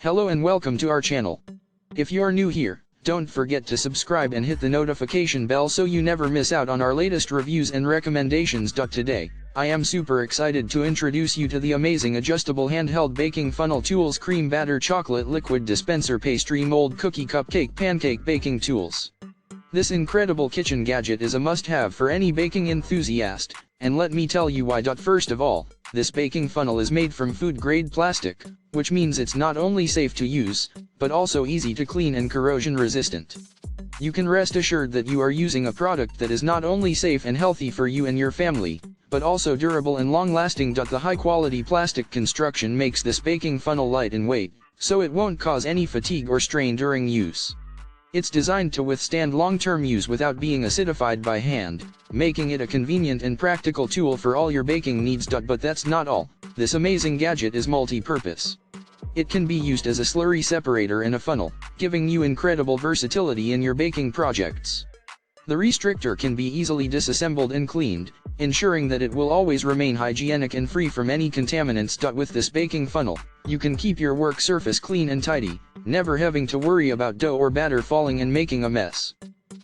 Hello and welcome to our channel. If you're new here, don't forget to subscribe and hit the notification bell so you never miss out on our latest reviews and recommendations. Today, I am super excited to introduce you to the amazing adjustable handheld baking funnel tools cream batter chocolate liquid dispenser pastry mold cookie cupcake pancake baking tools. This incredible kitchen gadget is a must-have for any baking enthusiast, and let me tell you why. First of all, this baking funnel is made from food-grade plastic, which means it's not only safe to use, but also easy to clean and corrosion-resistant. You can rest assured that you are using a product that is not only safe and healthy for you and your family, but also durable and long-lasting. The high-quality plastic construction makes this baking funnel light in weight, so it won't cause any fatigue or strain during use. It's designed to withstand long-term use without being acidified by hand, making it a convenient and practical tool for all your baking needs. But that's not all. This amazing gadget is multi-purpose. It can be used as a slurry separator and a funnel, giving you incredible versatility in your baking projects. The restrictor can be easily disassembled and cleaned, ensuring that it will always remain hygienic and free from any contaminants. With this baking funnel, you can keep your work surface clean and tidy, never having to worry about dough or batter falling and making a mess.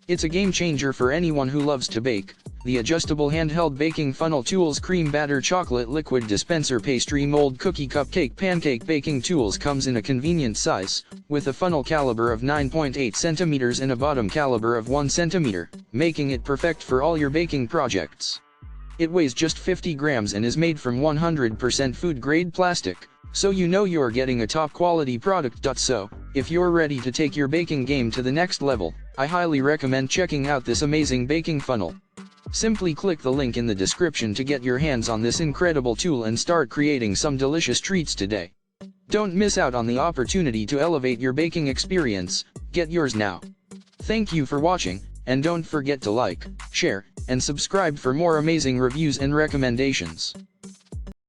It's a game changer for anyone who loves to bake. The adjustable handheld baking funnel tools cream batter chocolate liquid dispenser pastry mold cookie cupcake pancake baking tools comes in a convenient size, with a funnel caliber of 9.8 centimeters and a bottom caliber of 1 centimeter, making it perfect for all your baking projects. It weighs just 50 grams and is made from 100% food-grade plastic, so you know you're getting a top-quality product. So, if you're ready to take your baking game to the next level, I highly recommend checking out this amazing baking funnel. Simply click the link in the description to get your hands on this incredible tool and start creating some delicious treats today. Don't miss out on the opportunity to elevate your baking experience. Get yours now. Thank you for watching, and don't forget to like, share, and subscribe for more amazing reviews and recommendations.